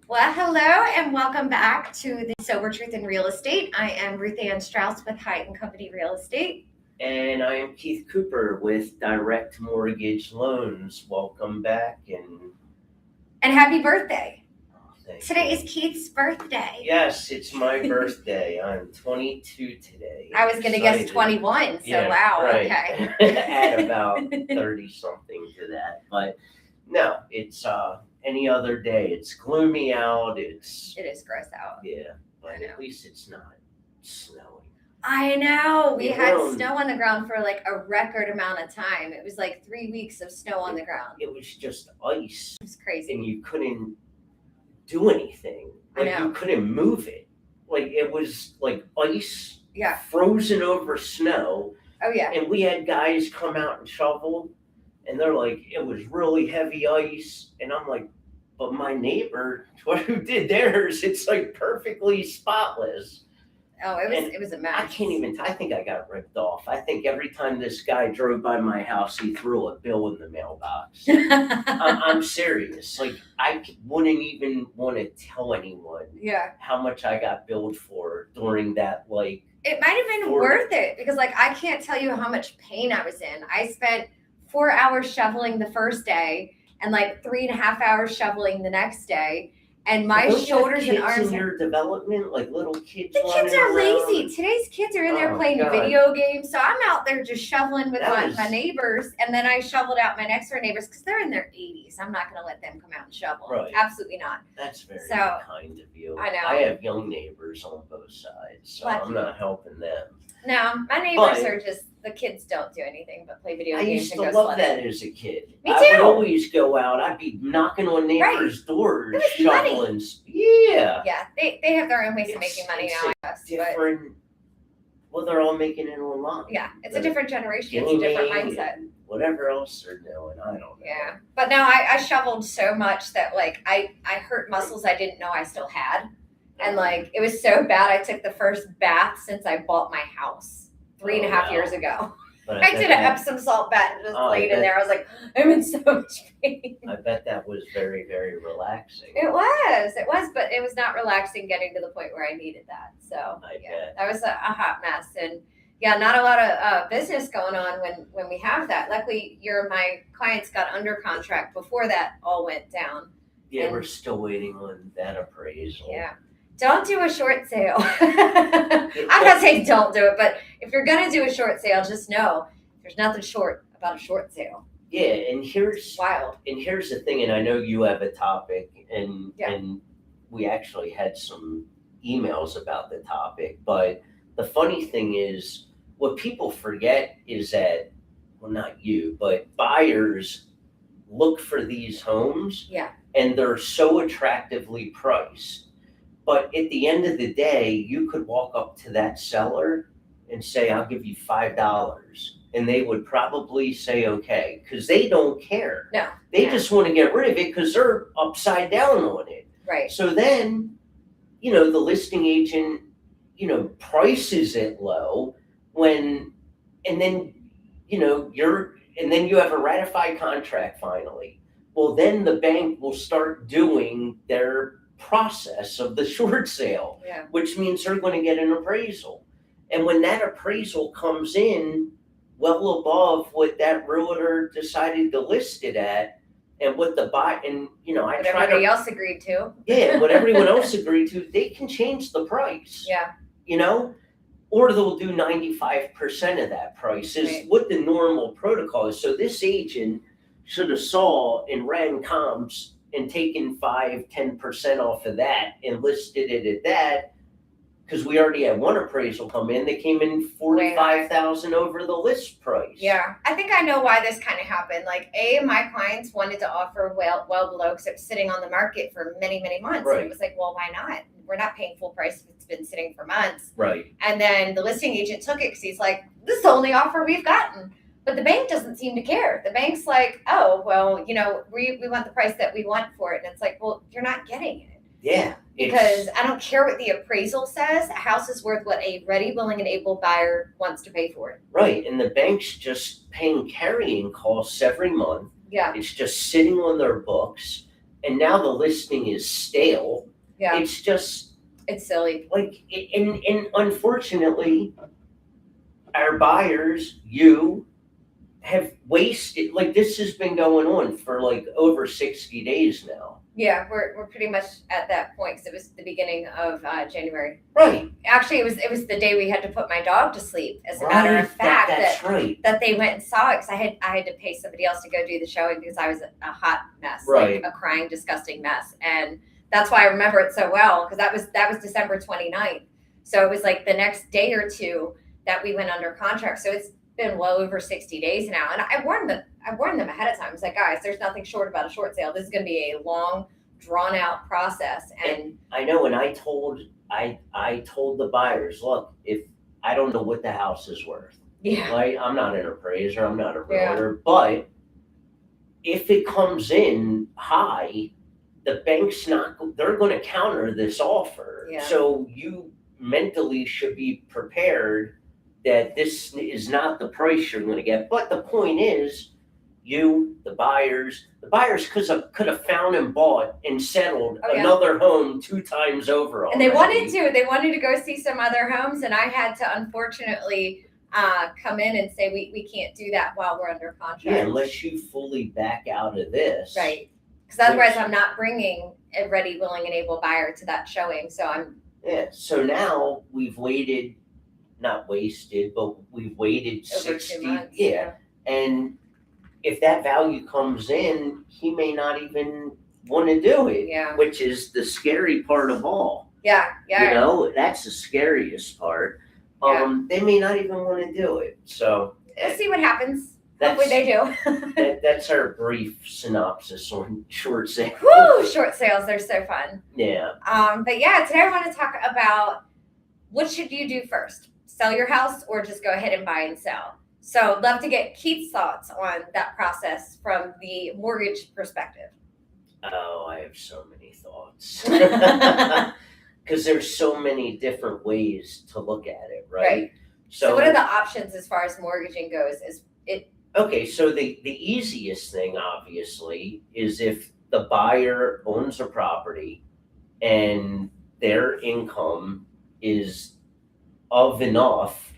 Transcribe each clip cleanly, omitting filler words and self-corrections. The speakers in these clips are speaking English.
Well, hello and welcome back to the Sober Truth in Real Estate. I am Ruth Ann Strauss with Hyatt and Company Real Estate. And I am Keith Cooper with Direct Mortgage Loans. Welcome back And happy birthday. thank Today you. is Keith's birthday. Yes, it's my birthday. I'm 22 today. I was going to guess Excited. 21, so Yeah, wow, right. okay. Add about 30 something to that. But no, it's any other day. It's gloomy out. It is gross out. Yeah, but I know. at least it's not snowing. I know. We Yeah. had snow on the ground for like a record amount of time. It was like 3 weeks of snow on the ground. It was just ice. It was crazy. And you couldn't do anything. I Like know. you couldn't move it. Like it was like ice Yeah. frozen over snow. Oh, yeah. And we had guys come out and shovel, and they're like, it was really heavy ice. And I'm like, but my neighbor, who did theirs, it's like perfectly spotless. Oh, And it was a mess. I can't even, I think I got ripped off. I think every time this guy drove by my house, he threw a bill in the mailbox. I'm serious. Like, wouldn't even want to tell anyone Yeah. how much I got billed for during that, like, It might have been worth it because, like, I can't tell you how much pain I was in. I spent 4 hours shoveling the first day and like 3.5 hours shoveling the next day. And my don't you have shoulders and kids arms. in your development, like little kids. The kids running are around? lazy. Today's kids are in there Oh, playing God. video games. So I'm out there just shoveling with That was- my neighbors. And then I shoveled out my next door neighbors because they're in their 80s. I'm not going to let them come out and shovel. Right. Absolutely not. That's very So, kind of you. I know. I have young neighbors on both sides, so Lucky. I'm not helping them. No, my neighbors But- are just, the kids don't do anything but play video I games used and to go love sledding. that as a kid. Me I too. would always go out. I'd be knocking on neighbors' doors, It was money. shoveling. Yeah. Yeah, they have their own ways of It's- making money it's now, a I guess. But Different. Well, they're all making it online. yeah, it's a They're different generation. It's a different gaming mindset. and Whatever else they're doing, I don't know. Yeah, but no, I shoveled so much that like I hurt muscles I didn't know I still had, and like it was so bad. I took the first bath since I bought my house 3.5 wow. years ago. But I bet did an that- Epsom salt bath and just Oh, I laid in bet- there. I was like, I'm in so much pain. I bet that was very, very relaxing. It was, but it was not relaxing getting to the point where I needed that. So I yeah, bet. that was a hot mess, and yeah, not a lot of business going on when we have that. Luckily, my clients got under contract before that all went down. Yeah, And- we're still waiting on that appraisal. Yeah. Don't do a short sale. I'm not saying don't do it, but if you're gonna do a short sale, just know there's nothing short about a short sale. Yeah, and here's It's wild. the thing, and I know you have a topic, and Yeah. and we actually had some emails about the topic, but the funny thing is, what people forget is that, well, not you, but buyers look for these homes, Yeah. and they're so attractively priced. But at the end of the day, you could walk up to that seller and say, I'll give you $5. And they would probably say, okay, because they don't care. No. They Yeah. just want to get rid of it because they're upside down on it. Right. So then, the listing agent, prices it low and then, and then you have a ratified contract finally. Well, then the bank will start doing their process of the short sale, Yeah. which means they're going to get an appraisal. And when that appraisal comes in well above what that realtor decided to list it at, and what the buy, and I What try everybody to, else agreed to. yeah, what everyone else agreed to, they can change the price, Yeah. or they'll do 95% of that price is Right. what the normal protocol is. So this agent should have saw and ran comps and taken 5-10% off of that and listed it at that, because we already had one appraisal come in. They came in 45,000 over the list price. Yeah, I think I know why this kind of happened. Like, my clients wanted to offer well below because it was sitting on the market for many, many months. Right. And it was like, well, why not? We're not paying full price if it's been sitting for months. Right. And then the listing agent took it because he's like, this is the only offer we've gotten. But the bank doesn't seem to care. The bank's like, oh, well, we want the price that we want for it. And it's like, well, you're not getting it. Yeah. Because I don't care what the appraisal says. A house is worth what a ready, willing, and able buyer wants to pay for it. Right. And the bank's just paying carrying costs every month. Yeah. It's just sitting on their books. and now the listing is stale. Yeah. It's just It's silly. like, and unfortunately, our buyers, you, have wasted, like, this has been going on for like over 60 days now. Yeah, we're pretty much at that point because it was the beginning of January. Right. Actually, it was the day we had to put my dog to sleep. As a matter of fact, That's right. that they went and saw it because I had to pay somebody else to go do the showing because I was a hot mess, Right. like a crying, disgusting mess, and that's why I remember it so well because that was December 29th. So it was like the next day or two that we went under contract. So it's been well over 60 days now, and I warned them ahead of time. I was like, guys, there's nothing short about a short sale. This is going to be a long, drawn out process, and I know, and I told the buyers, look, if I don't know what the house is worth, yeah, right? I'm not an appraiser, I'm not a realtor, but if it comes in high, the bank's they're going to counter this offer. Yeah. So you mentally should be prepared that this is not the price you're going to get. But the point is, the buyers could have found and bought and settled another home 2 times over already. And they wanted to go see some other homes, and I had to unfortunately come in and say we can't do that while we're under contract. Yeah, unless you fully back out of this. Right. Because otherwise I'm not bringing a ready, willing, and able buyer to that showing. So so now we've waited, not wasted, but we've waited over 60. 2 months. Yeah. And if that value comes in, he may not even want to do it. Yeah. Which is the scary part of all. Yeah. You know, that's the scariest part. They may not even want to do it. So we'll see what happens. Hopefully they do. That's our brief synopsis on short sales. Woo! Short sales, they're so fun. Yeah. But yeah, today I want to talk about what should you do first? Sell your house or just go ahead and buy and sell? So I'd love to get Keith's thoughts on that process from the mortgage perspective. Oh, I have so many thoughts. Because there's so many different ways to look at it, right? So what are the options as far as mortgaging goes? Okay, so the easiest thing, obviously, is if the buyer owns a property and their income is of enough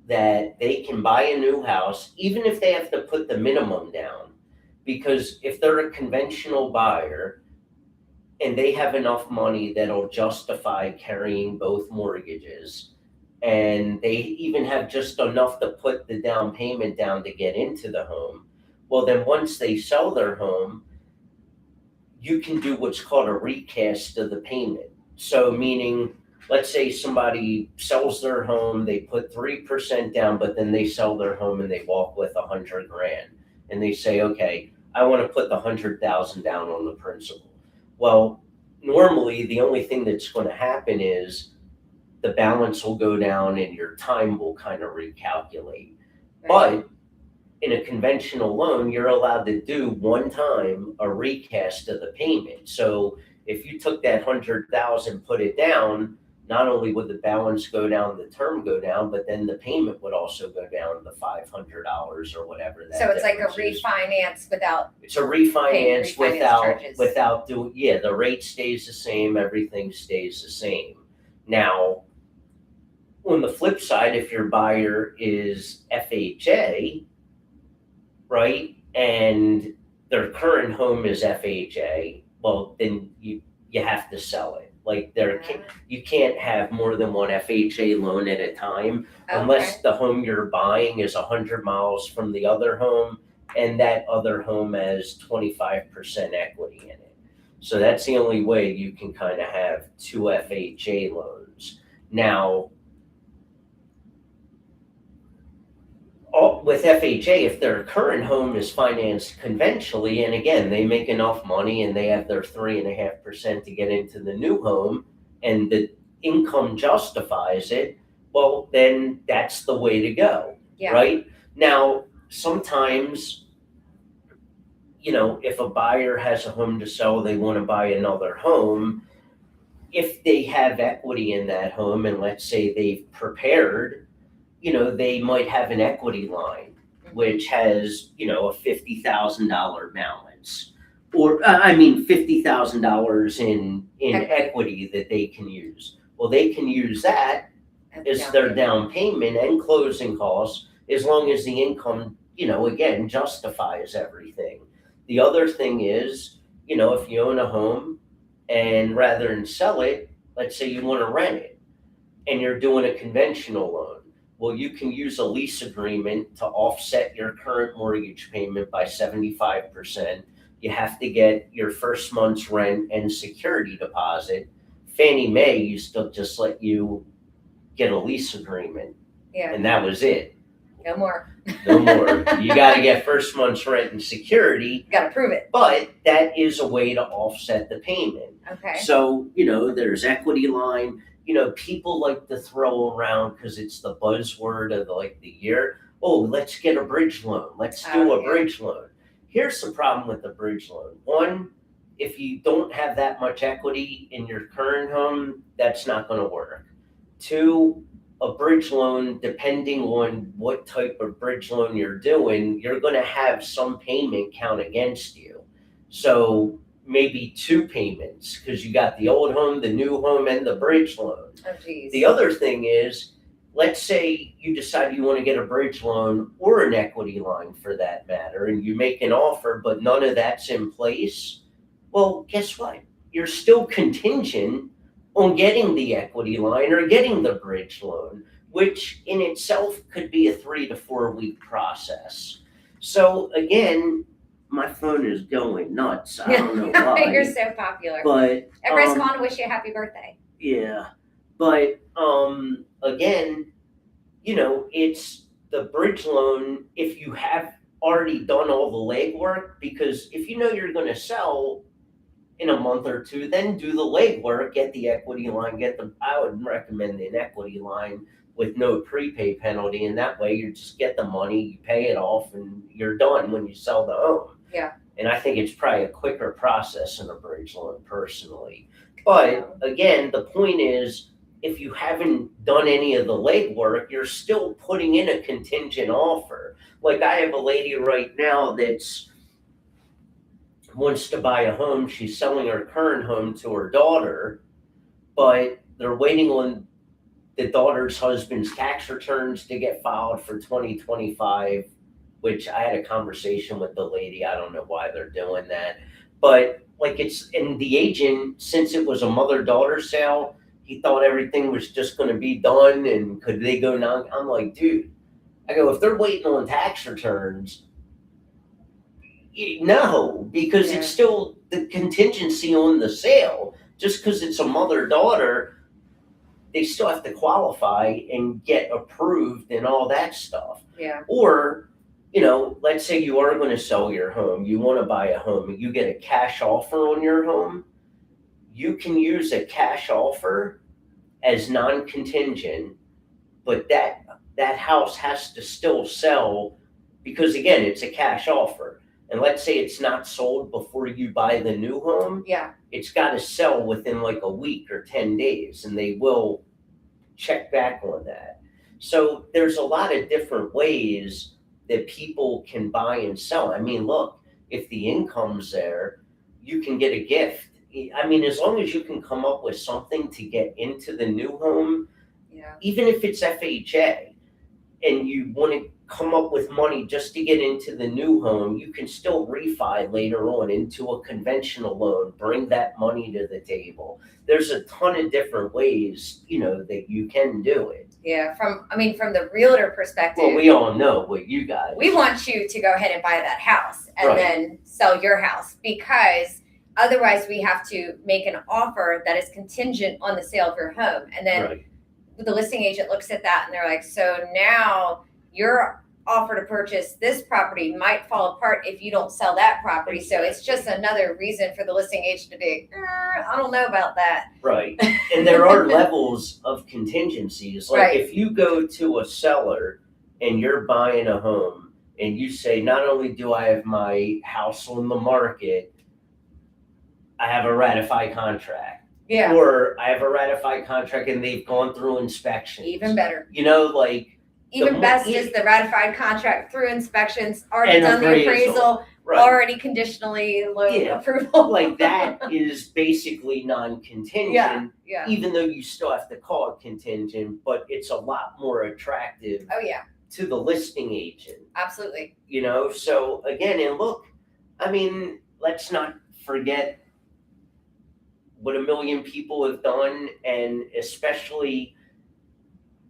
that they can buy a new house, even if they have to put the minimum down. Because if they're a conventional buyer and they have enough money that'll justify carrying both mortgages, and they even have just enough to put the down payment down to get into the home, well, then once they sell their home, you can do what's called a recast of the payment. So meaning, let's say somebody sells their home, they put 3% down, but then they sell their home and they walk with $100,000. And they say, okay, I want to put the 100,000 down on the principal. Well, normally the only thing that's going to happen is the balance will go down and your time will kind of recalculate. Right. But in a conventional loan, you're allowed to do one time a recast of the payment. So if you took that 100,000, put it down, not only would the balance go down, the term go down, but then the payment would also go down to $500 or whatever that. So it's like a difference is. refinance without. It's a refinance charges. without doing. Yeah, the rate stays the same, everything stays the same. Now, on the flip side, if your buyer is FHA, right, and their current home is FHA, well, then you have to sell it. Like you can't have more than one FHA loan at a time, unless the home you're buying is 100 miles from the other home, and that other home has 25% equity in it. So that's the only way you can kind of have 2 FHA loans. Now, with FHA, if their current home is financed conventionally, and again, they make enough money and they have their 3.5% to get into the new home and the income justifies it, well, then that's the way to go, right? Now, sometimes, if a buyer has a home to sell, they want to buy another home. If they have equity in that home, and let's say they've prepared, they might have an equity line, which has, a $50,000 balance. or I mean $50,000 in Equity. equity that they can use. Well, they can use that That's as down their payment. down payment and closing costs, as long as the income, again, justifies everything. The other thing is, if you own a home and rather than sell it, let's say you want to rent it and you're doing a conventional loan. Well, you can use a lease agreement to offset your current mortgage payment by 75%. You have to get your first month's rent and security deposit. Fannie Mae used to just let you get a lease agreement, Yeah, and that was it. no more. No more. You got to get first month's rent and security, You gotta prove it. but that is a way to offset the payment. Okay. So, there's equity line. People like to throw around because it's the buzzword of the year. Oh, let's get a bridge loan. Let's do a Yeah. bridge loan. Here's the problem with the bridge loan. One, if you don't have that much equity in your current home, that's not going to work. Two, a bridge loan, depending on what type of bridge loan you're doing, you're going to have some payment count against you. So maybe two payments because you got the old home, the new home, and the bridge loan. Oh, geez. The other thing is, let's say you decide you want to get a bridge loan or an equity line for that matter, and you make an offer, but none of that's in place. Well, guess what? You're still contingent on getting the equity line or getting the bridge loan, which in itself could be a 3 to 4 week process. So again, my phone is going nuts. I don't know why. You're so popular. But Everybody's calling to wish you a happy birthday. yeah, but again, it's the bridge loan if you have already done all the legwork, because if you're going to sell in a month or two, then do the legwork, get the equity line, I would recommend an equity line with no prepay penalty, and that way you just get the money, you pay it off, and you're done when you sell the home. Yeah. And I think it's probably a quicker process than a bridge loan personally. But again, the point is, if you haven't done any of the legwork, you're still putting in a contingent offer. Like I have a lady right now that's wants to buy a home. She's selling her current home to her daughter, but they're waiting on the daughter's husband's tax returns to get filed for 2025, which I had a conversation with the lady. I don't know why they're doing that, but and the agent, since it was a mother-daughter sale, he thought everything was just going to be done and could they go non. I'm like, dude, I go, if they're waiting on tax returns, no, because it's still the contingency on the sale. Just because it's a mother-daughter, they still have to qualify and get approved and all that stuff. Yeah. Or, let's say you are going to sell your home, you want to buy a home, and you get a cash offer on your home. You can use a cash offer as non-contingent, but that house has to still sell because, again, it's a cash offer. And let's say it's not sold before you buy the new home. Yeah. It's got to sell within a week or 10 days, and they will check back on that. So there's a lot of different ways that people can buy and sell. I mean, look, if the income's there, you can get a gift. I mean, as long as you can come up with something to get into the new home, even if it's FHA, and you want to come up with money just to get into the new home, you can still refi later on into a conventional loan, bring that money to the table. There's a ton of different ways, that you can do it. Yeah. From the realtor perspective. Well, we all know what you guys. We want you to go ahead and buy that house and Right. then sell your house, because otherwise we have to make an offer that is contingent on the sale of your home. And then Right. the listing agent looks at that and they're like, so now your offer to purchase this property might fall apart if you don't sell that property. So it's just another reason for the listing agent to be, I don't know about that. Right. And there are levels of contingencies. Like Right. if you go to a seller and you're buying a home and you say, not only do I have my house on the market, I have a ratified contract. Yeah. Or I have a ratified contract and they've gone through inspections. Even better. Like Even The best mo- is the ratified contract through inspections, already And done the appraisal. appraisal, Right. already conditionally loan Yeah. approval. Like that is basically non-contingent, Yeah. even though you still have to call it contingent, but it's a lot more attractive Oh yeah, to the listing agent, absolutely. So again, and look, I mean, let's not forget what a million people have done, and especially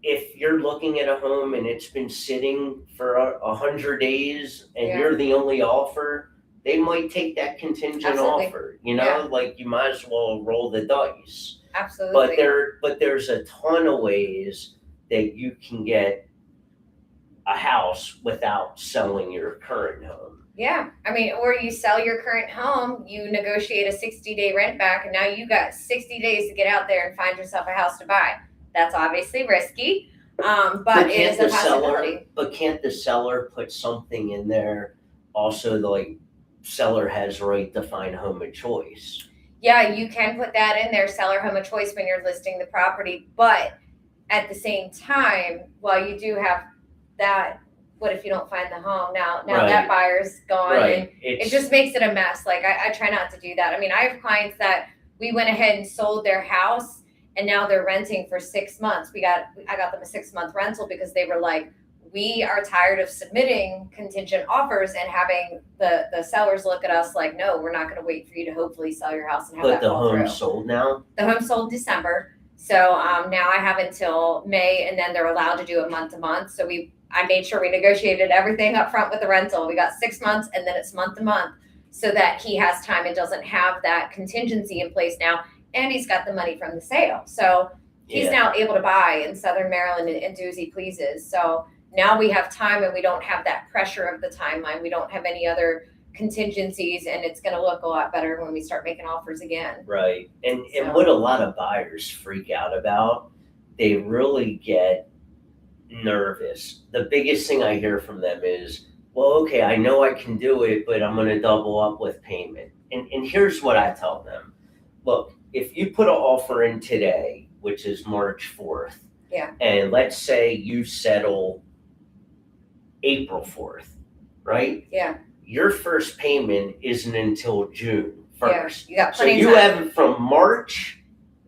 if you're looking at a home and it's been sitting for 100 days and Yeah. you're the only offer, they might take that contingent Absolutely. offer. Yeah. Like you might as well roll the dice. Absolutely. But there's a ton of ways that you can get a house without selling your current home. Yeah. I mean, or you sell your current home, you negotiate a 60-day rent back, and now you got 60 days to get out there and find yourself a house to buy. That's obviously risky, but it is a possibility. Can't the seller put something in there also, like seller has right to find home of choice? Yeah, you can put that in there, seller home of choice, when you're listing the property. But at the same time, while you do have that, what if you don't find the home? Now Right. that buyer's gone, and Right. it just makes it a mess. Like I try not to do that. I mean, I have clients that we went ahead and sold their house, and now they're renting for 6 months. I got them a 6-month rental because they were like, we are tired of submitting contingent offers and having the sellers look at us like, no, we're not going to wait for you to hopefully sell your house and have But that the fall home through. sold now? The home sold December. So now I have until May, and then they're allowed to do it month to month. So I made sure we negotiated everything up front with the rental. We got 6 months, and then it's month to month, so that he has time and doesn't have that contingency in place now. And he's got the money from the sale. So he's Yeah. now able to buy in Southern Maryland and do as he pleases. So now we have time, and we don't have that pressure of the timeline. We don't have any other contingencies, and it's going to look a lot better when we start making offers again. Right. And So- what a lot of buyers freak out about, they really get nervous. The biggest thing I hear from them is, well, okay, I know I can do it, but I'm going to double up with payment. And here's what I tell them. Look, if you put an offer in today, which is March 4th, Yeah. and let's say you settle April 4th, right? Yeah. Your first payment isn't until June 1st. Yeah. You got So plenty you of time. have from March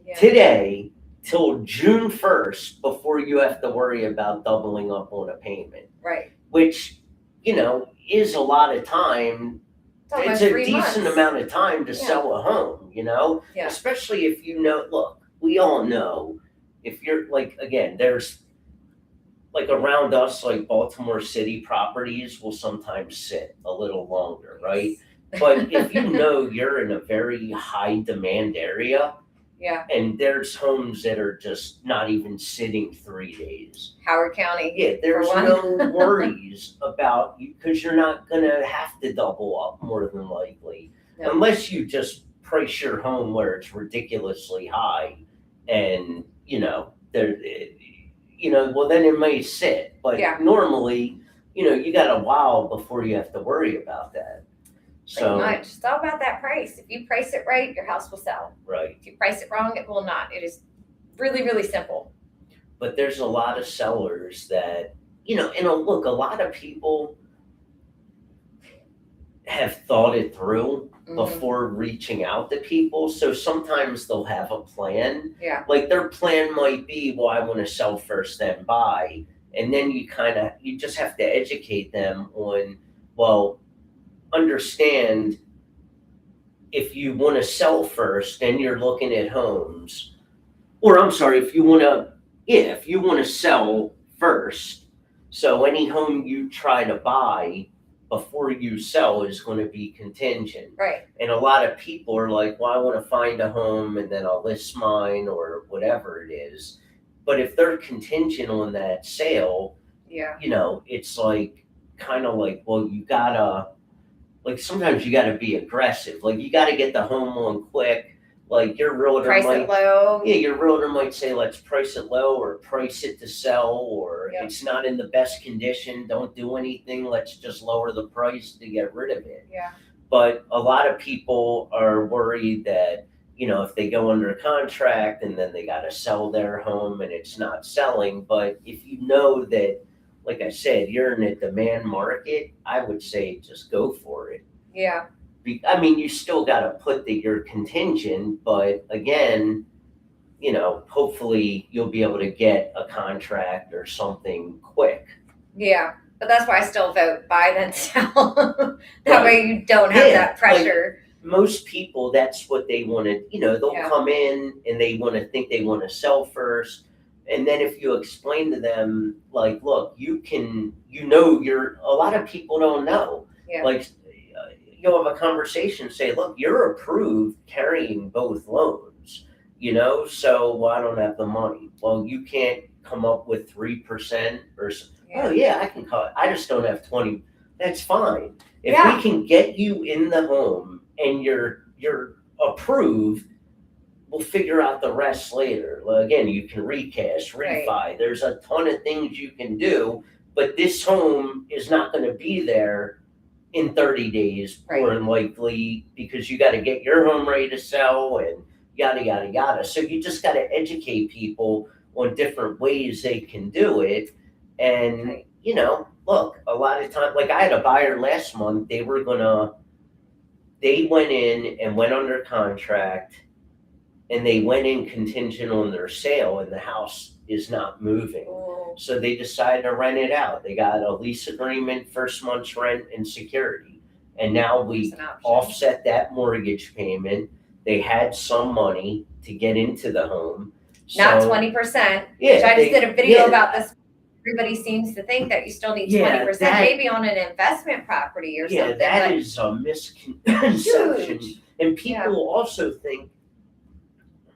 Yeah. today till June 1st before you have to worry about doubling up on a payment, Right. which, is a lot of time. It's almost It's a 3 decent months. amount of time to Yeah. sell a home, Yeah. especially if look, we all know if you're like, again, there's like around us, like Baltimore City properties will sometimes sit a little longer, right? But if you're in a very high demand area, Yeah. and there's homes that are just not even sitting 3 days. Howard County. Yeah, there's one. no worries about you because you're not gonna have to double up more than likely, No. unless you just price your home where it's ridiculously high, and well then it may sit, but Yeah. normally, you got a while before you have to worry about that. Pretty So much. It's all about that price. If you price it right, your house will sell. right. If you price it wrong, it will not. It is really, really simple. But there's a lot of sellers that, look, a lot of people have thought it through Mhm. before reaching out to people. So sometimes they'll have a plan. Yeah. Like their plan might be, well, I want to sell first, then buy. And then you just have to educate them on, well, understand if you want to sell first and you're looking at homes, or I'm sorry, if you want to sell first, so any home you try to buy before you sell is going to be contingent. Right. And a lot of people are like, well, I want to find a home and then I'll list mine or whatever it is. But if they're contingent on that sale, Yeah. it's like, kind of like, well, you gotta, like sometimes you gotta be aggressive. Like you gotta get the home on quick. Like your realtor Price it low. yeah, your realtor might say, let's price it low or price it to sell, or Yep. it's not in the best condition. Don't do anything. Let's just lower the price to get rid of it. Yeah. But a lot of people are worried that, if they go under contract and then they got to sell their home and it's not selling. But if you know that, like I said, you're in a demand market, I would say just go for it. Yeah. I mean, you still got to put that you're contingent, but again, hopefully you'll be able to get a contract or something quick. Yeah. But that's why I still vote buy then sell. That Right. way you don't have Yeah, that pressure. Most people, that's what they want to, they'll Yeah. come in and they want to think they want to sell first. And then if you explain to them, like, look, a lot of people don't know. Yeah. Like, you'll have a conversation, say, look, you're approved carrying both loans, so well, I don't have the money. Well, you can't come up with 3% or, oh yeah, I can call it. I just don't have 20. That's fine. If Yeah. we can get you in the home and you're approved, we'll figure out the rest later. Well, again, you can recast, refi. Right. There's a ton of things you can do, but this home is not going to be there in 30 days, Right. more than likely, because you got to get your home ready to sell and yada, yada, yada. So you just got to educate people on different ways they can do it. And, Right. look, a lot of times, like I had a buyer last month, they went in and went under contract and they went in contingent on their sale and the house is not moving. Ooh. So they decided to rent it out. They got a lease agreement, first month's rent and security. And now we There's an option. offset that mortgage payment. They had some money to get into the home. Not So, 20%. yeah, Which I just did a video yeah. about this. Everybody seems to think that you still need Yeah, 20%, that- maybe on an investment property or Yeah, something. that but is a misconception. huge. And people also think,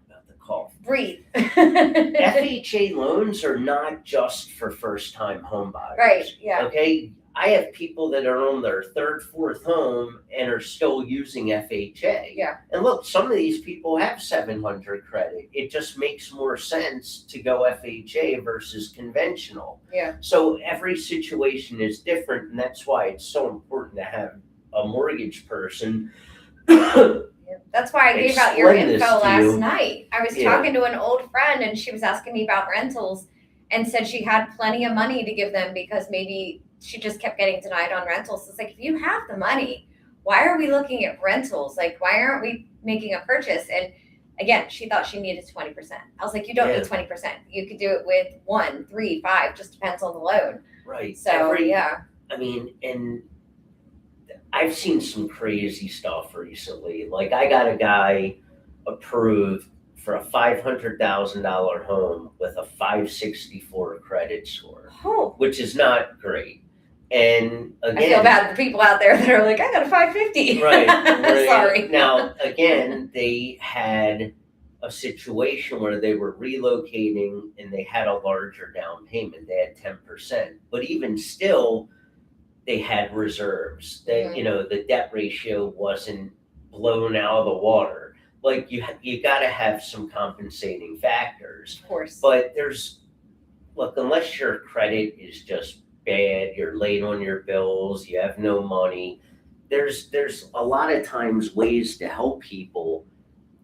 about the call, Breathe. FHA loans are not just for first-time home buyers. Right. Yeah. Okay, I have people that are on their third, fourth home and are still using FHA. Yeah. And look, some of these people have 700 credit. It just makes more sense to go FHA versus conventional. Yeah. So every situation is different, and that's why it's so important to have a mortgage person. That's why I gave out your Explain this info to last you. night. I was Yeah. talking to an old friend and she was asking me about rentals and said she had plenty of money to give them because maybe she just kept getting denied on rentals. It's like, if you have the money, why are we looking at rentals? Like, why aren't we making a purchase? And again, she thought she needed 20%. I was like, you don't Yeah. need 20%. You could do it with 1, 3, 5, just depends on the loan. Right. So yeah. I mean, and I've seen some crazy stuff recently. Like I got a guy approved for a $500,000 home with a 564 credit score, Oh, which is not great. And again, I feel bad for people out there that are like, I got a 550. Right. Sorry. Now, again, they had a situation where they were relocating and they had a larger down payment. They had 10%. But even still, they had reserves. That, the debt ratio wasn't blown out of the water. Like you got to have some compensating factors. Of course. But unless your credit is just bad, you're late on your bills, you have no money, there's a lot of times ways to help people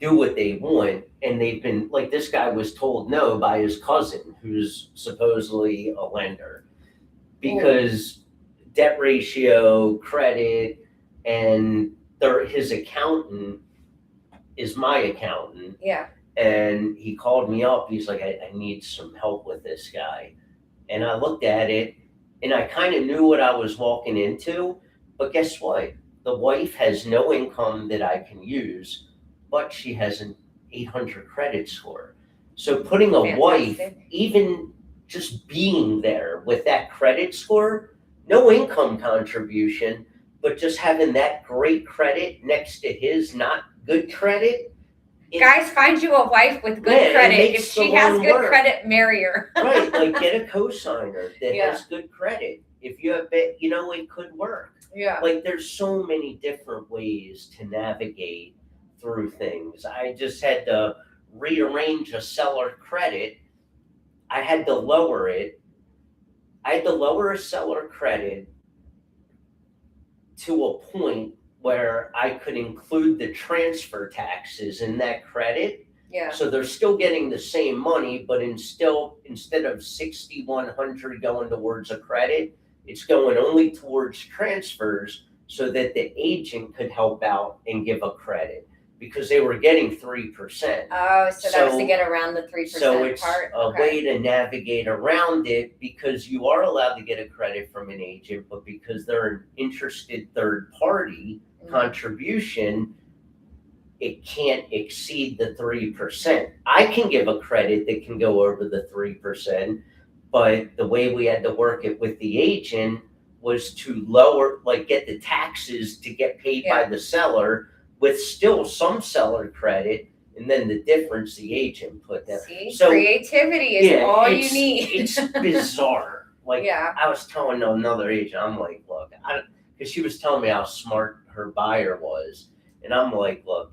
do what they want. And they've been, like, this guy was told no by his cousin who's supposedly a lender because debt ratio, credit, and his accountant is my accountant. Yeah. And he called me up. He's like, I need some help with this guy. And I looked at it and I kind of knew what I was walking into. But guess what? The wife has no income that I can use, but she has an 800 credit score. So putting a wife, even just being there with that credit score, no income contribution, but just having that great credit next to his not good credit. Guys, find you a wife with good credit. If she has good credit, marry her. Right, like get a cosigner that Yeah. has good credit. If you have it, it could work. Yeah. Like there's so many different ways to navigate through things. I just had to rearrange a seller credit. I had to lower it. I had to lower a seller credit to a point where I could include the transfer taxes in that credit. Yeah. So they're still getting the same money, but instead of 6,100 going towards a credit, it's going only towards transfers. so that the agent could help out and give a credit because they were getting 3%. Oh, so that was to So- get around the 3% So it's part. a way to navigate around it because you are allowed to get a credit from an agent, but because they're an interested third party Mhm. contribution, it can't exceed the 3%. I can give a credit that can go over the 3%, but the way we had to work it with the agent was to lower, like get the taxes to get paid by the seller with still some seller credit, and then the difference the agent put down. See, So, creativity is all you need. It's bizarre. Like Yeah. I was telling another agent, I'm like, look, because she was telling me how smart her buyer was, and I'm like, look,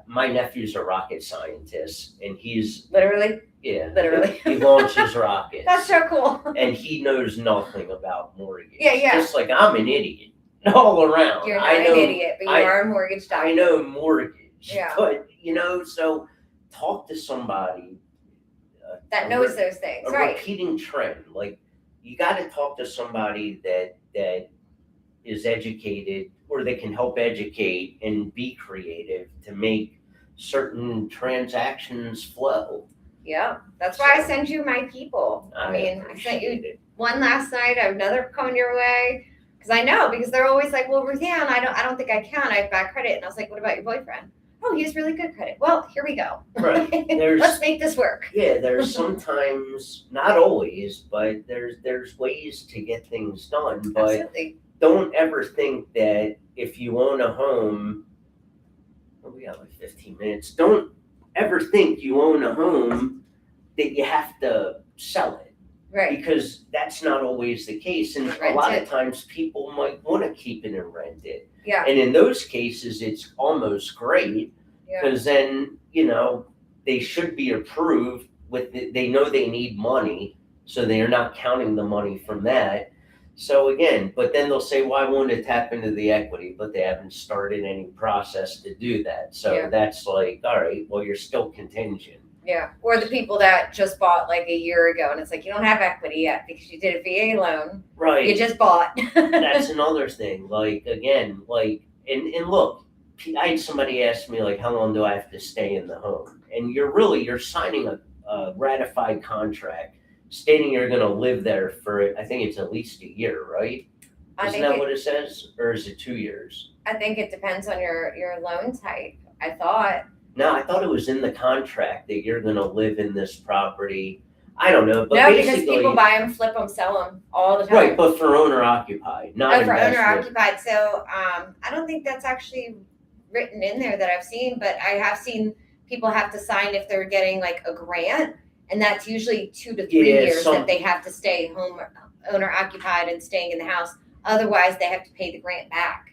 my nephew's a rocket scientist, and he's Literally. he launches rockets. That's so cool. And he knows nothing about mortgage. Yeah. Just like I'm an idiot all around. You're not I know, an idiot, but you are a mortgage doctor. I know mortgage. Yeah. But so talk to somebody that knows those things, a right? repeating trend. Like you got to talk to somebody that is educated or that can help educate and be creative to make certain transactions flow. Yeah, that's why I send you my people. I mean, I sent you appreciate it. one last night. I have another coming your way because I know because they're always like, "Well, Ruthann, I don't think I can. I have bad credit." And I was like, "What about your boyfriend?" "Oh, he has really good credit." "Well, here we go. Right. Let's make this work." Yeah, there's sometimes, not always, but there's ways to get things done. But Absolutely. don't ever think that if you own a home, we got like 15 minutes. Don't ever think you own a home that you have to sell it. Right. Because that's not always the case. And a Rent lot it. of times people might want to keep it and rent it. Yeah. And in those cases, it's almost great Yeah. because then, they should be approved they know they need money. So they are not counting the money from that. So again, but then they'll say, well, I want to tap into the equity, but they haven't started any process to do that. So Yeah. that's like, all right, well, you're still contingent. Yeah. Or the people that just bought like a year ago, and it's like you don't have equity yet because you did a VA loan. Right. You just bought. That's another thing. Like, again, and look, I had somebody ask me, like, how long do I have to stay in the home? And you're signing a ratified contract stating you're going to live there for, I think it's at least a year, right? Isn't that what it says? Or is it 2 years? I think it depends on your loan type. I thought. No, I thought it was in the contract that you're going to live in this property. I don't know, but No, basically, because people buy them, flip them, sell them all the time. right, but for owner occupied, not Oh, for owner investment. occupied. So I don't think that's actually written in there that I've seen, but I have seen people have to sign if they're getting like a grant, and that's usually 2 to 3 Yeah, years that they have to stay home owner occupied and staying in the house. Otherwise, they have to pay the grant back.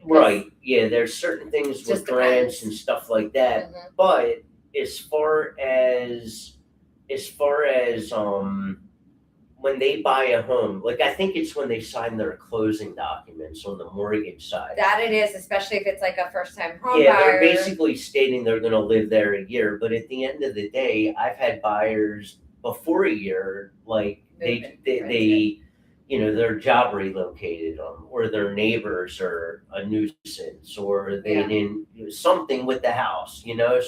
Right, yeah, there's certain things with Just grants depends. and stuff like that. Mhm. But as far as when they buy a home, like I think it's when they sign their closing documents on the mortgage side. That it is, especially if it's like a first time home Yeah, buyer. they're basically stating they're gonna live there a year, but at the end of the day, I've had buyers before a year, like Moving, they their job relocated them, or their neighbors are a nuisance, or they Yeah. didn't something with the house,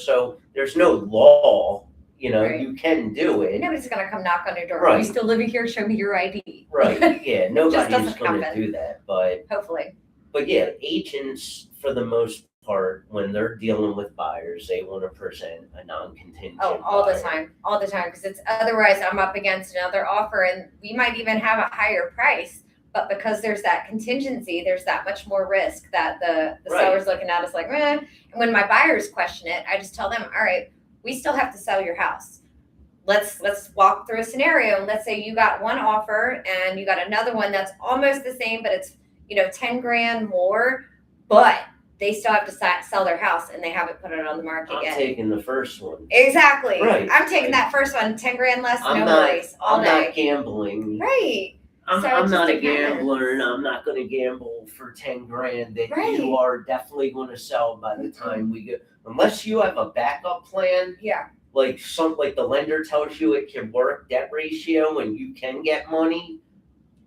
so there's no law, Right. you can do it. Nobody's gonna come knock on your door. Right. Are you still living here? Show me your ID. Right, yeah, nobody's doesn't gonna happen. do that, but Hopefully. yeah, agents for the most part, when they're dealing with buyers, they want to present a non-contingent Oh, all the buyer. time, because it's otherwise I'm up against another offer, and we might even have a higher price, but because there's that contingency, there's that much more risk that the Right. seller's looking at us like, eh. And when my buyers question it, I just tell them, all right, we still have to sell your house. Let's walk through a scenario, and let's say you got one offer and you got another one that's almost the same, but it's 10 grand more, but they still have to sell their house and they haven't put it on the market I'm yet. taking the first one. Exactly. Right, I'm taking right. that first one, 10 grand less, I'm no not. worries, all I'm day. not gambling. Right. I'm So it I'm just not a depends. gambler, and I'm not going to gamble for 10 grand that Right. you are definitely going to sell by the time we go. Unless you have a backup plan, Yeah. like the lender tells you it can work debt ratio and you can get money.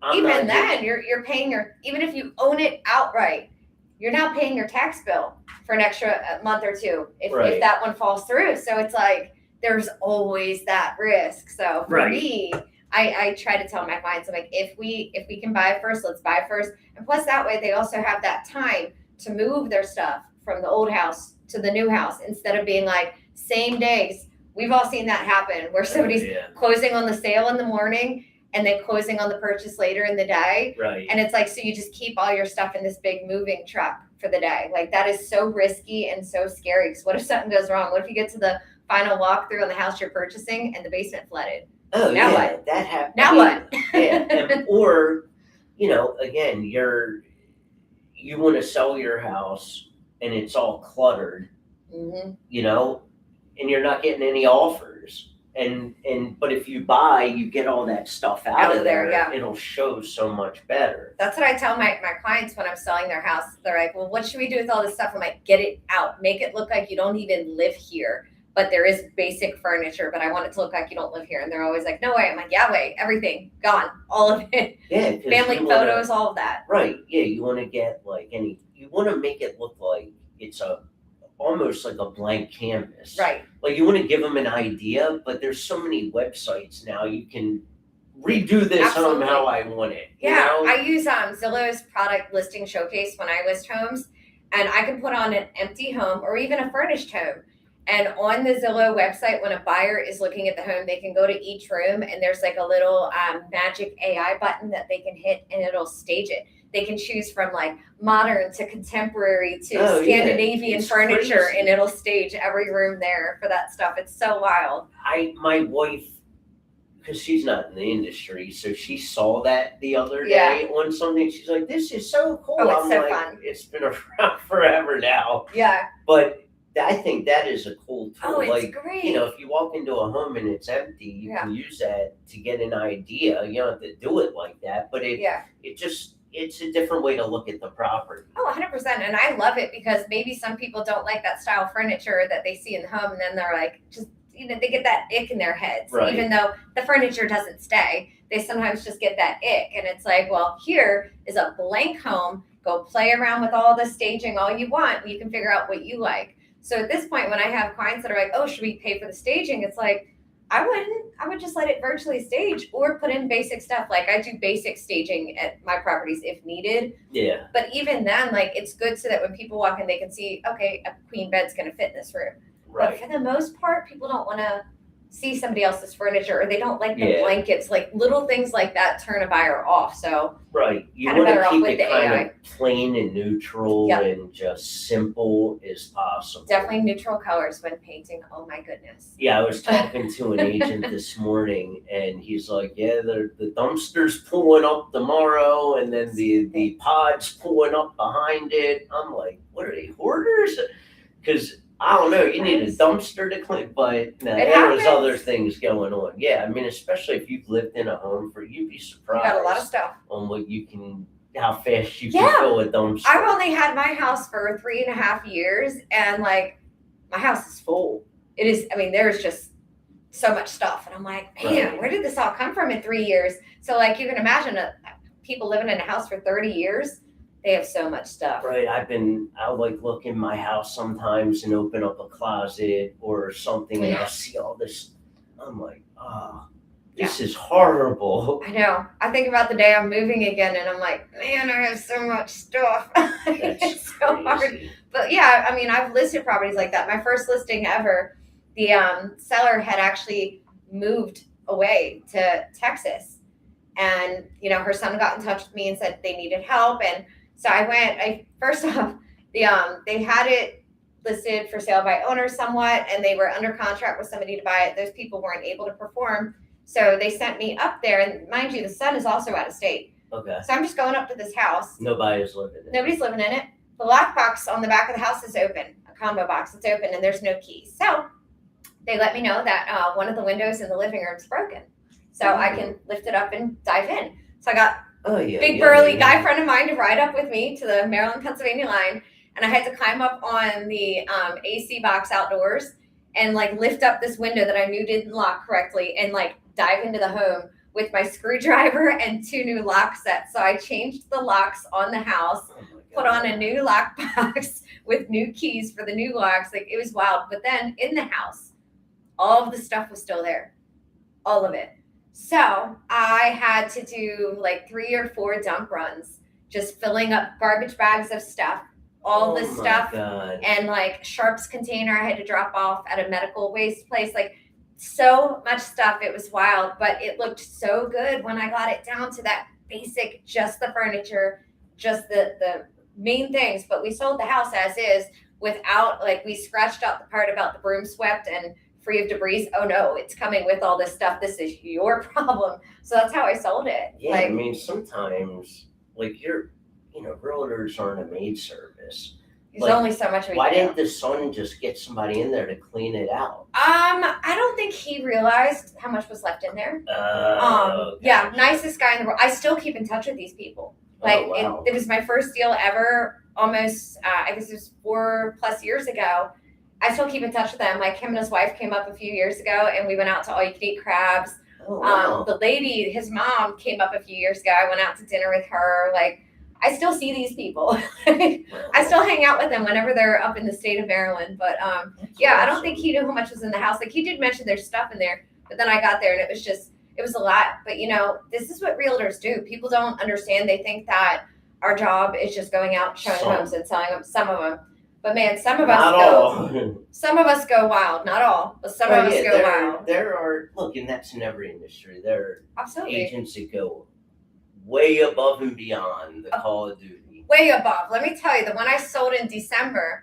I'm even not then, you're paying even if you own it outright, you're now paying your tax bill for an extra month or two if Right. that one falls through. So it's like there's always that risk. So for Right. me, I try to tell my clients, I'm like, if we can buy first, let's buy first. And plus that way they also have that time to move their stuff from the old house to the new house instead of being like same days. We've all seen that happen where somebody's Yeah. closing on the sale in the morning and then closing on the purchase later in the day. Right. And it's like, so you just keep all your stuff in this big moving truck for the day. Like that is so risky and so scary. Because what if something goes wrong? What if you get to the final walkthrough on the house you're purchasing and the basement flooded? Oh Now yeah, what? that happened. Now what? Yeah, or again, you want to sell your house and it's all cluttered, Mm-hmm. and you're not getting any offers. And but if you buy, you get all that stuff out of there. Yeah. It'll show so much better. That's what I tell my clients when I'm selling their house. They're like, well, what should we do with all this stuff? I'm like, get it out. Make it look like you don't even live here. But there is basic furniture, but I want it to look like you don't live here. And they're always like, no way. I'm like, yeah, way. Everything gone. All of it. Yeah, 'cause Family you wanna- photos, all of that. Right. Yeah, you want to get you want to make it look like it's almost like a blank canvas. Right. Like you want to give them an idea, but there's so many websites now you can redo this home Absolutely. how I want it. Yeah, you know? I use Zillow's product listing showcase when I list homes, and I can put on an empty home or even a furnished home. And on the Zillow website, when a buyer is looking at the home, they can go to each room, and there's like a little magic AI button that they can hit, and it'll stage it. They can choose from like modern to contemporary to Scandinavian It's furniture, crazy. and it'll stage every room there for that stuff. It's so wild. My wife, because she's not in the industry, so she saw that the other Yeah. day on something. She's like, "This is so cool." Oh, it's I'm so like, fun. It's been around forever now, Yeah. but I think that is a cool tool. Oh, it's like, great. if you walk into a home and it's empty, you can use that to get an idea. You don't have to do it like that, but it's a different way to look at the property. Oh, 100%. And I love it because maybe some people don't like that style of furniture that they see in the home. And then they're like, they get that ick in their heads. Right. Even though the furniture doesn't stay, they sometimes just get that ick. And it's like, well, here is a blank home. Go play around with all the staging all you want. You can figure out what you like. So at this point, when I have clients that are like, oh, should we pay for the staging? It's like, I wouldn't. I would just let it virtually stage or put in basic stuff. Like I do basic staging at my properties if needed. Yeah. But even then, like it's good so that when people walk in, they can see, okay, a queen bed's going to fit in this room. Right. But for the most part, people don't want to see somebody else's furniture or they don't like the Yeah. blankets. Like little things like that turn a buyer off. So Right. You Kinda want better to off keep with it the kind AI. of plain and neutral Yep. and just simple as possible. definitely neutral colors when painting. Oh my goodness. Yeah, I was talking to an agent this morning, and he's like, "Yeah, the dumpster's pulling up tomorrow, and then the pod's pulling up behind it." I'm like, "What are they, hoarders?" Because I don't know, you need a dumpster to clean, but no, It there was happens. other things going on. Yeah, I mean, especially if you've lived in a home you'd be You surprised got a lot of stuff. on how fast you Yeah. can fill a dumpster. I've only had my house for 3.5 years, and like my house is full. It is. I mean, there's just so much stuff, and I'm like, man, Right. where did this all come from in 3 years? So like, you can imagine people living in a house for 30 years. They have so much stuff. Right, I'll like look in my house sometimes and open up a closet or something, and Yeah. I'll see all this. I'm like, this is horrible. I know. I think about the day I'm moving again, and I'm like, man, I have so much stuff. That's It's so hard. crazy. But yeah, I mean, I've listed properties like that. My first listing ever, the seller had actually moved away to Texas, and her son got in touch with me and said they needed help, and so first off, they had it listed for sale by owner somewhat, and they were under contract with somebody to buy it. Those people weren't able to perform, so they sent me up there, and mind you, the son is also out of state. Okay, So I'm just going up to this house. nobody's living in it. Nobody's living in it. The lockbox on the back of the house is open, a combo box. It's open, and there's no keys. So they let me know that one of the windows in the living room is broken. So I can lift it up and dive in. So I got Oh yeah, big yeah, burly yeah. guy friend of mine to ride up with me to the Maryland-Pennsylvania line. And I had to climb up on the AC box outdoors and like lift up this window that I knew didn't lock correctly and like dive into the home with my screwdriver and 2 new lock sets. So I changed the locks on the house, Oh my put God. on a new lock box with new keys for the new locks. Like, it was wild. But then in the house, all of the stuff was still there, all of it. So I had to do like 3 or 4 dump runs, just filling up garbage bags of stuff, all Oh the my stuff, God. and like Sharps container I had to drop off at a medical waste place. Like, so much stuff. It was wild, but it looked so good when I got it down to that basic, just the furniture, just the main things. But we sold the house as is without, like, we scratched out the part about the broom swept and free of debris. Oh no, it's coming with all this stuff. This is your problem. So that's how I sold it. Yeah, I Like, mean, sometimes, like, realtors aren't a maid service. there's like, only so much we Why can do. didn't the son just get somebody in there to clean it out? I don't think he realized how much was left in there. Okay. Yeah, nicest guy in the world. I still keep in touch with these people. Like, Oh, wow. it was my first deal ever, almost, I guess it was 4+ years ago. I still keep in touch with them. Like, him and his wife came up a few years ago, and we went out to all you can eat crabs. Oh, wow. The lady, his mom, came up a few years ago. I went out to dinner with her. Like, I still see these people. I still hang out with them whenever they're up in the state of Maryland. But That's yeah, I don't awesome. think he knew how much was in the house. Like, he did mention there's stuff in there, but then I got there and it was a lot. But this is what realtors do. People don't understand. They think that our job is just going out, showing Some. homes and selling them. Some of them. But man, some of Not us go. all. Some of us go wild. Not all, but some of us go wild. There are, look, and that's in every industry. There are Absolutely. agents that go way above and beyond the call of duty. Way above. Let me tell you, the one I sold in December,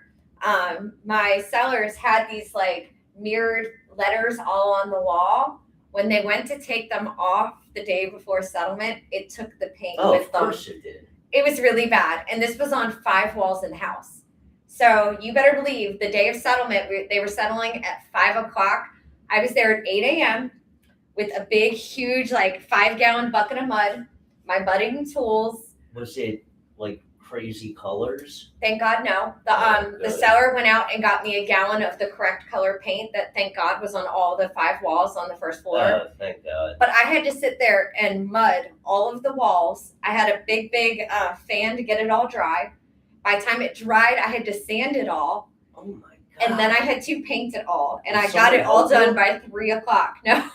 my sellers had these like mirrored letters all on the wall. When they went to take them off the day before settlement, it took the paint Oh, with of them. course it did. It was really bad. And this was on 5 walls in the house. So you better believe the day of settlement, they were settling at 5 o'clock. I was there at 8 a.m. with a big, huge, like 5-gallon bucket of mud, my mudding tools. Was it like crazy colors? Thank God, no. The Good. seller went out and got me a gallon of the correct color paint that, thank God, was on all the 5 walls on the first floor. Oh, thank God. But I had to sit there and mud all of the walls. I had a big fan to get it all dry. By the time it dried, I had to sand it all. Oh my God. And then I had to paint it all. And I Did got it all somebody done by 3 o'clock. No.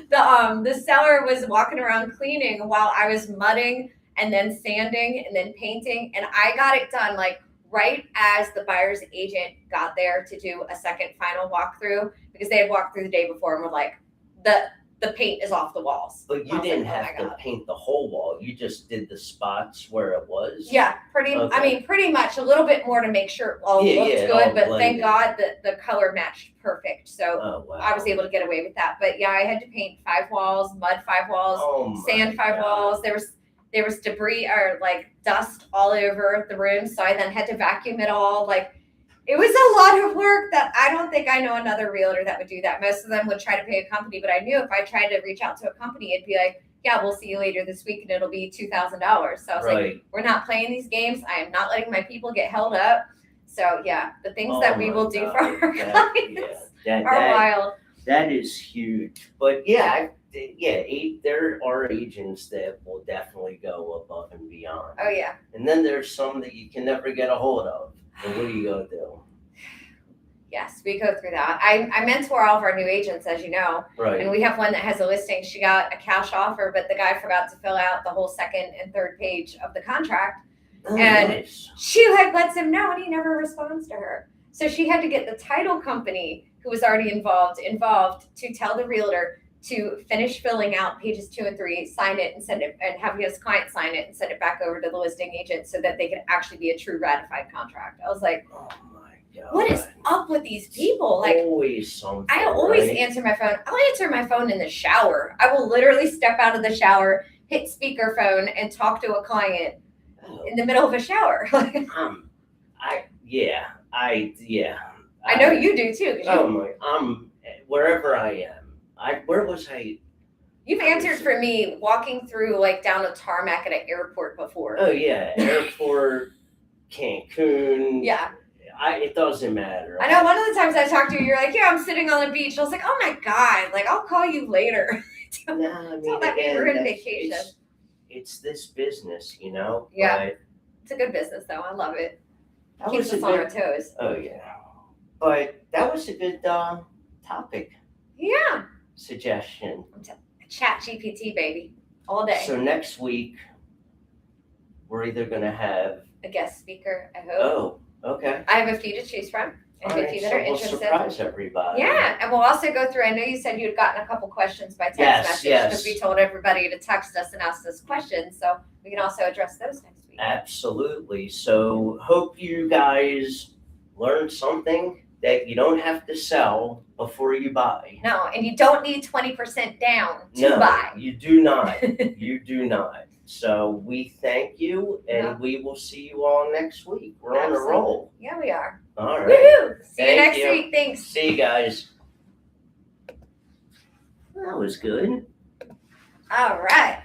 The seller was walking around cleaning while I was mudding and then sanding and then painting. And I got it done like right as the buyer's agent got there to do a second final walkthrough, because they had walked through the day before and were like, the paint is off the walls. But you I was didn't like, oh have my to God. paint the whole wall. You just did the spots where it was. Yeah, pretty much. A little bit more to make sure it all Yeah, looked yeah, it good, all but blended. thank God that the color matched perfect. So Oh wow. I was able to get away with that. But yeah, I had to paint 5 walls, mud 5 walls, Oh my sand 5 God. walls. There was debris or like dust all over the room, so I then had to vacuum it all. Like, it was a lot of work that I don't think I know another realtor that would do that. Most of them would try to pay a company, but I knew if I tried to reach out to a company, it'd be like, yeah, we'll see you later this week, and it'll be $2,000. So I was like, Right. we're not playing these games. I am not letting my people get held up. So yeah, the things Oh that we my will do God. for our clients are wild. That is huge. But yeah, there are agents that will definitely go above and beyond. Oh yeah. And then there's some that you can never get a hold of. And what are you gonna do? Yes, we go through that. I mentor all of our new agents, as you know, Right. and we have one that has a listing. She got a cash offer, but the guy forgot to fill out the whole 2nd and 3rd page of the contract. Oh, and- nice. She like lets him know, and he never responds to her. So she had to get the title company, who was already involved, to tell the realtor to finish filling out pages 2 and 3, sign it, and send it, and have his client sign it and send it back over to the listing agent so that they could actually be a true ratified contract. I was like, Oh my God. what is up with these people? Like, always something. I always right? answer my phone. I'll answer my phone in the shower. I will literally step out of the shower, hit speakerphone, and talk to a client Oh, in the middle of a shower. I know you do too. 'Cause Oh my! Wherever I am. Where was I? you've answered for me walking through like down a tarmac at an airport before. Oh yeah, airport, Cancun. Yeah. It doesn't matter. I know one of the times I talked to you, you're like, yeah, I'm sitting on the beach. I was like, oh my God, like, I'll call you later. No, I mean, Don't let me again, ruin that's- vacation. It's this business, you know? Yeah. But It's a good business though. I love it. that Keeps was a us on our good, toes. oh yeah. But that was a good topic Yeah. suggestion. Chat GPT, baby. All day. So next week, we're either gonna have, A guest speaker, I hope. oh, okay. I have a few to choose from. And All a right, few that so are we'll interested. surprise everybody. Yeah, and we'll also go through. I know you said you had gotten a couple questions by text Yes, message yes. because we told everybody to text us and ask us questions, so we can also address those next week. Absolutely. So hope you guys learned something that you don't have to sell before you buy. No, and you don't need 20% down to No, buy. you do not. You do not. So we thank you, and Yeah. we will see you all next week. We're on a Absolutely. roll. Yeah, we are. All right. Woohoo! See you Thank next you. week. Thanks. See you guys. That was good. All right.